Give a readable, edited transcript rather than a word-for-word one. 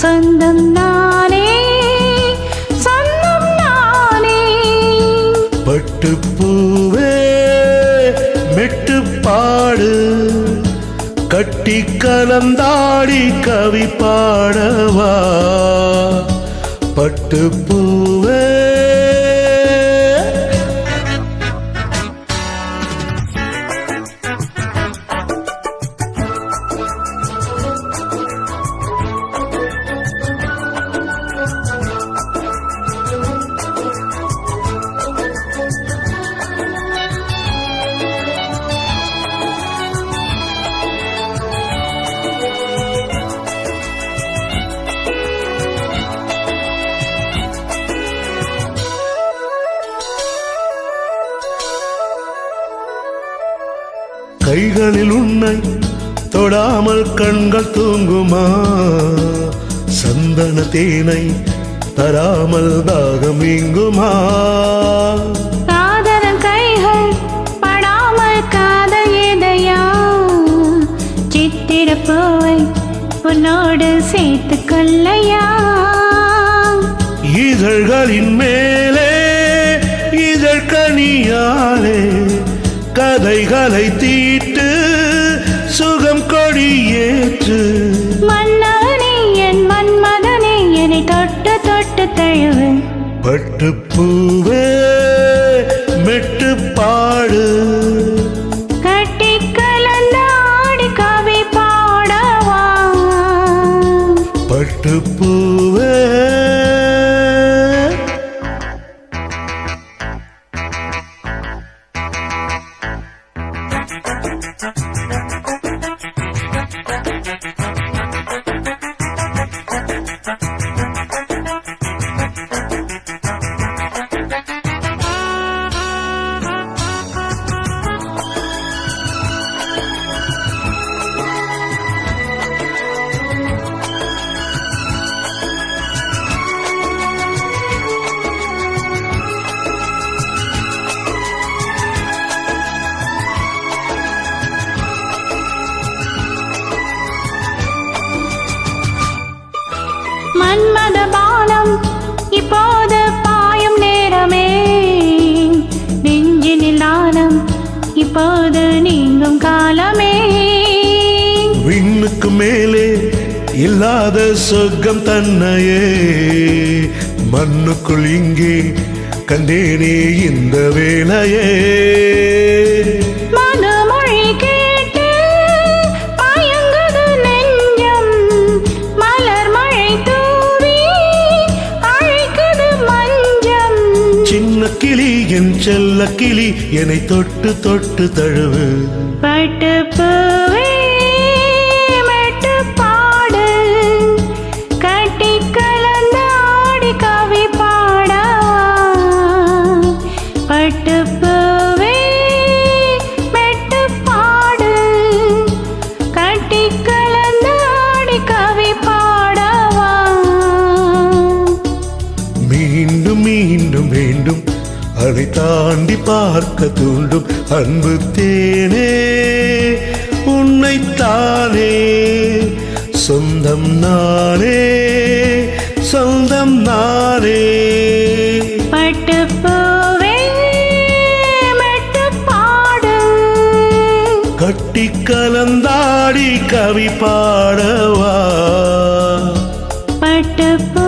சொந்தம் நானே சொந்தம் நானே. பட்டுப்பூவே மெட்டு பாடு கட்டி கலந்தாடி கவி பாடவா. பட்டுப்பூவே கைகளில் உன்னை தொடாமல் கண்கள் தூங்குமா. சந்தன தேனை தராமல் தாகம் இங்குமா. காதலன் கைகள் படாமல் காதல் எதையா. சித்திர பூவை உன்னோடு சேர்த்து கொள்ளையா. இதழ்களின் மேலே இதழ் கனியாலே கதைகளை தீட்டு சுகம் கொடியேற்று. மன்னவனே என் மன்மதனே என்னை தொட்டு தொட்டு தழுவு. பட்டுப்பூவே மெட்டு பாடு கட்டி கலந்தாடி கவி பாடவா. பட்டுப்பூவே மன்மத பானம் இப்போது பாயும் நேரமே. நெஞ்சினில் நாணம் இப்போது நீங்கும் காலமே. விண்ணுக்கு மேலே இல்லாத சொர்க்கம் தன்னையே மண்ணுக்குள் இங்கே கண்டேனே இந்த வேளையே. கிளி என் செல்ல கிளி என்னை தொட்டு தொட்டு தழுவு. பட்டுப்பூவே மெட்டு பாடு கட்டி கலந்தாடி கவி பாடவா. பட்டுப்பூவே மெட்டு பாடு கட்டி கலந்தாடி கவி பாடவா. மீண்டும் மீண்டும் வேண்டும் அதை தாண்டி பார்க்க தூண்டும் அன்பு தேனே உன்னைத்தானே. சொந்தம் நானே சொந்தம் நானே. பட்டுப்பூவே மெட்டு பாடு கட்டி கலந்தாடி கவி பாடவா. பட்டுப்பூ